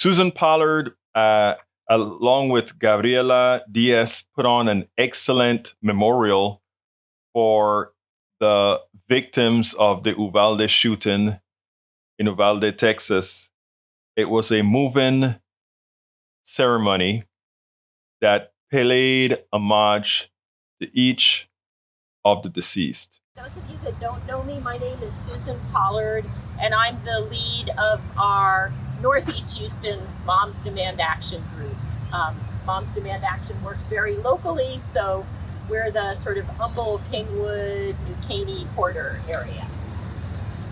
Susan Pollard, along with Gabriela Diaz, put on an excellent memorial for the victims of the Uvalde shooting in Uvalde, Texas. It was a moving ceremony that paid homage to each of the deceased. Those of you that don't know me, my name is Susan Pollard, and I'm the lead of our Northeast Houston Moms Demand Action group. Moms Demand Action works very locally, so we're the sort of Humboldt, Kingwood, New Caney, Porter area.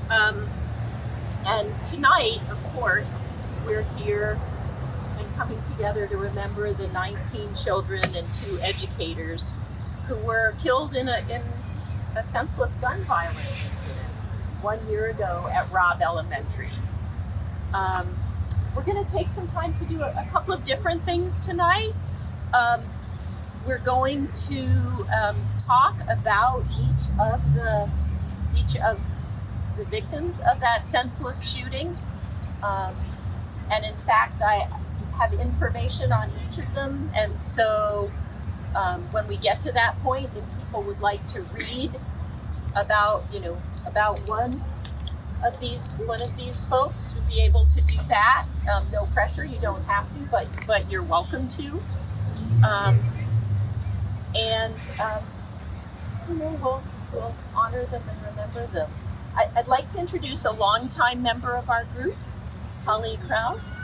And tonight, of course, we're here and coming together to remember the 19 children and 2 educators who were killed in a senseless gun violence incident 1 year ago at Robb Elementary. We're going to take some time to do a couple of different things tonight. We're going to talk about each of the victims of that senseless shooting. And in fact, I have information on each of them. And so when we get to that point, if people would like to read about one of these folks, would be able to do that. No pressure, you don't have to, but you're welcome to. We'll honor them and remember them. I'd like to introduce a longtime member of our group, Holly Krause.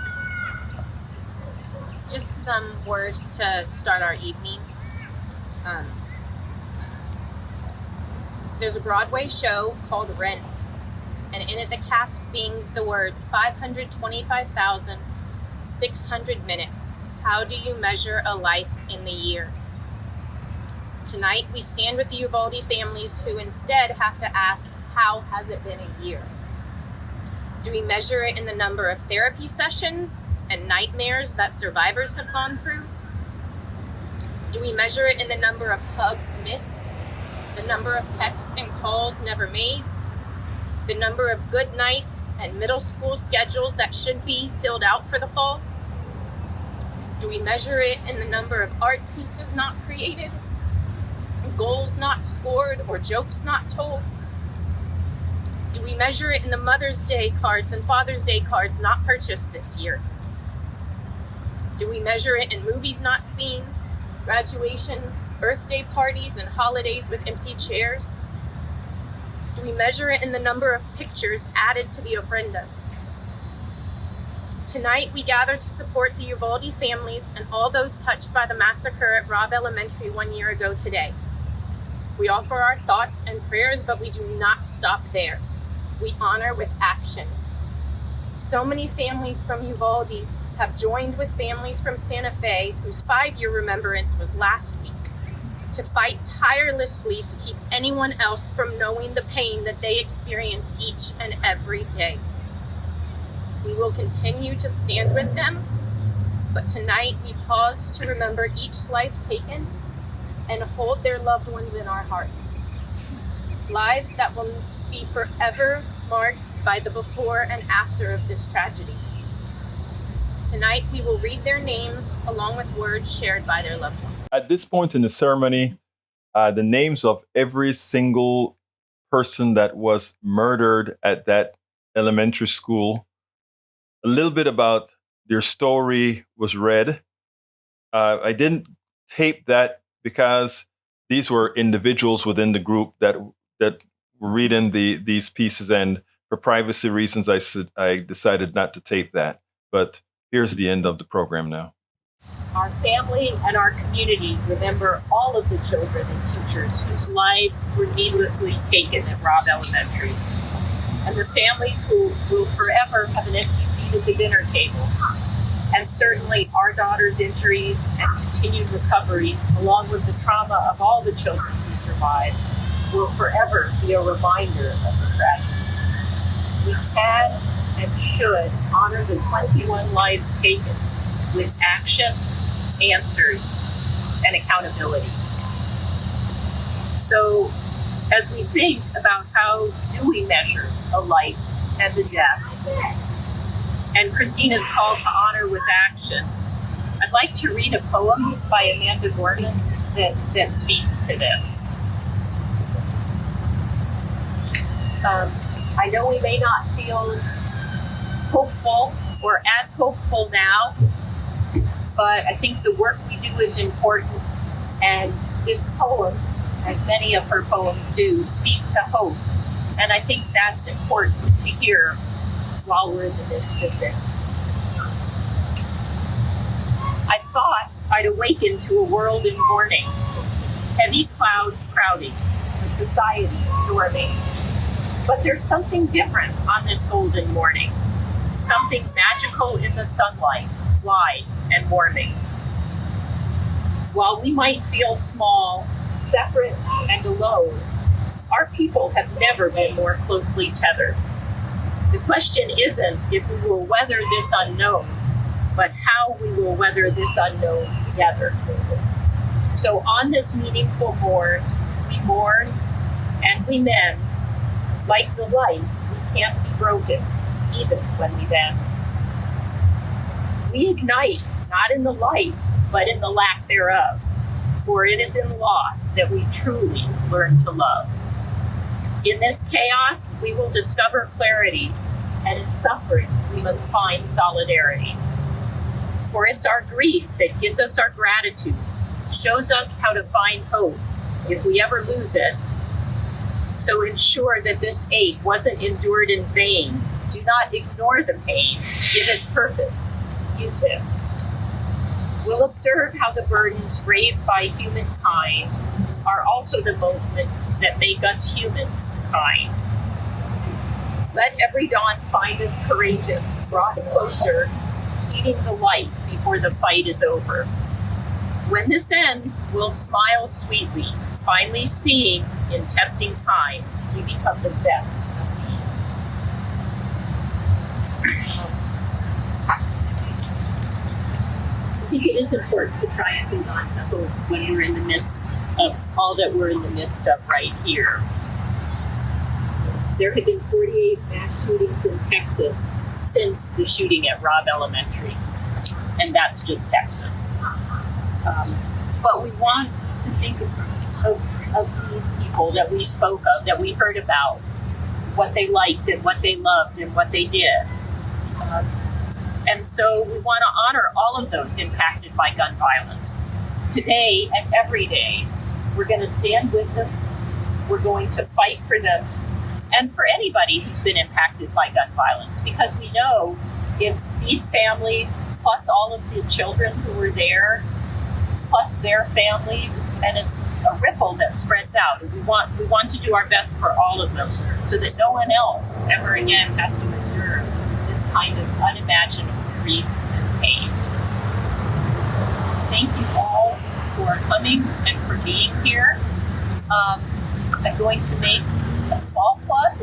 Just some words to start our evening. There's a Broadway show called Rent, and in it the cast sings the words 525,600 minutes. How do you measure a life in the year? Tonight we stand with the Uvalde families who instead have to ask, how has it been a year? Do we measure it in the number of therapy sessions and nightmares that survivors have gone through? Do we measure it in the number of hugs missed, the number of texts and calls never made, the number of good nights and middle school schedules that should be filled out for the fall? Do we measure it in the number of art pieces not created, goals not scored, or jokes not told? Do we measure it in the Mother's Day cards and Father's Day cards not purchased this year? Do we measure it in movies not seen, graduations, birthday parties, and holidays with empty chairs? Do we measure it in the number of pictures added to the ofrendas? Tonight, we gather to support the Uvalde families and all those touched by the massacre at Robb Elementary 1 year ago today. We offer our thoughts and prayers, but we do not stop there. We honor with action. So many families from Uvalde have joined with families from Santa Fe, whose 5-year remembrance was last week, to fight tirelessly to keep anyone else from knowing the pain that they experience each and every day. We will continue to stand with them, but tonight we pause to remember each life taken and hold their loved ones in our hearts. Lives that will be forever marked by the before and after of this tragedy. Tonight we will read their names along with words shared by their loved ones. At this point in the ceremony, the names of every single person that was murdered at that elementary school, a little bit about their story was read. I didn't tape that because these were individuals within the group that were reading these pieces, and for privacy reasons, I decided not to tape that. But here's the end of the program now. Our family and our community remember all of the children and teachers whose lives were needlessly taken at Robb Elementary, and the families who will forever have an empty seat at the dinner table. And certainly our daughter's injuries and continued recovery, along with the trauma of all the children who survived, will forever be a reminder of the tragedy. We can and should honor the 21 lives taken with action, answers, and accountability. So, as we think about how do we measure a life and a death, and Christina's call to honor with action. I'd like to read a poem by Amanda Gorman that speaks to this. I know we may not feel hopeful or as hopeful now, but I think the work we do is important, and this poem, as many of her poems do, speak to hope, and I think that's important to hear while we're in the midst of this. I thought I'd awaken to a world in mourning, heavy clouds crowding, a society storming. But there's something different on this golden morning, something magical in the sunlight, wide and warming. While we might feel small, separate, and alone, our people have never been more closely tethered. The question isn't if we will weather this unknown, but how we will weather this unknown together. So on this meaningful morn, we mourn and we mend. Like the light, we can't be broken, even when we bend. We ignite, not in the light, but in the lack thereof. For it is in loss that we truly learn to love. In this chaos, we will discover clarity, and in suffering, we must find solidarity. For it's our grief that gives us our gratitude, shows us how to find hope if we ever lose it. So ensure that this ache wasn't endured in vain. Do not ignore the pain. Give it purpose. Use it. We'll observe how the burdens braved by humankind are also the moments that make us humans kind. Let every dawn find us courageous, brought closer, heeding the light before the fight is over. When this ends, we'll smile sweetly, finally seeing in testing times we become the best of beings. I think it is important to try and hold on to hope when we're in the midst of all that we're in the midst of right here. There have been 48 mass shootings in Texas since the shooting at Robb Elementary, and that's just Texas. But we want to think of these people that we spoke of, that we heard about, what they liked and what they loved and what they did. And so we want to honor all of those impacted by gun violence. Today and every day, we're going to stand with them. We're going to fight for them and for anybody who's been impacted by gun violence, because we know it's these families plus all of the children who were there, plus their families, and it's a ripple that spreads out. And we want to do our best for all of them so that no one else ever again has to endure this kind of unimaginable grief and pain. So thank you all for coming and for being here. I'm going to make a small plug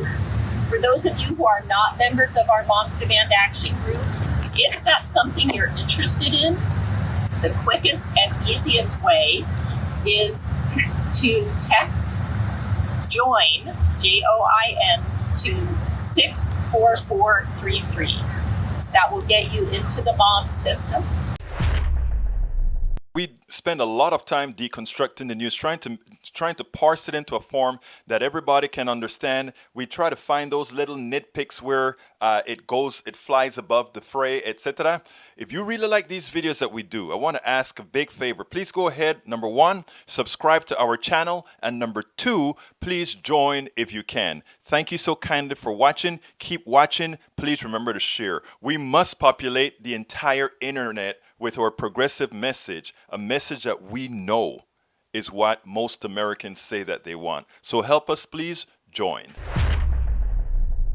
for those of you who are not members of our Moms Demand Action Group. If that's something you're interested in, the quickest and easiest way is to text JOIN, JOIN, to 64433. That will get you into the mom system. We spend a lot of time deconstructing the news, trying to parse it into a form that everybody can understand. We try to find those little nitpicks where it flies above the fray, etc. If you really like these videos that we do, I want to ask a big favor. Please go ahead. Number one, subscribe to our channel. And number two, please join if you can. Thank you so kindly for watching. Keep watching. Please remember to share. We must populate the entire internet with our progressive message, a message that we know is what most Americans say that they want. So help us, please join.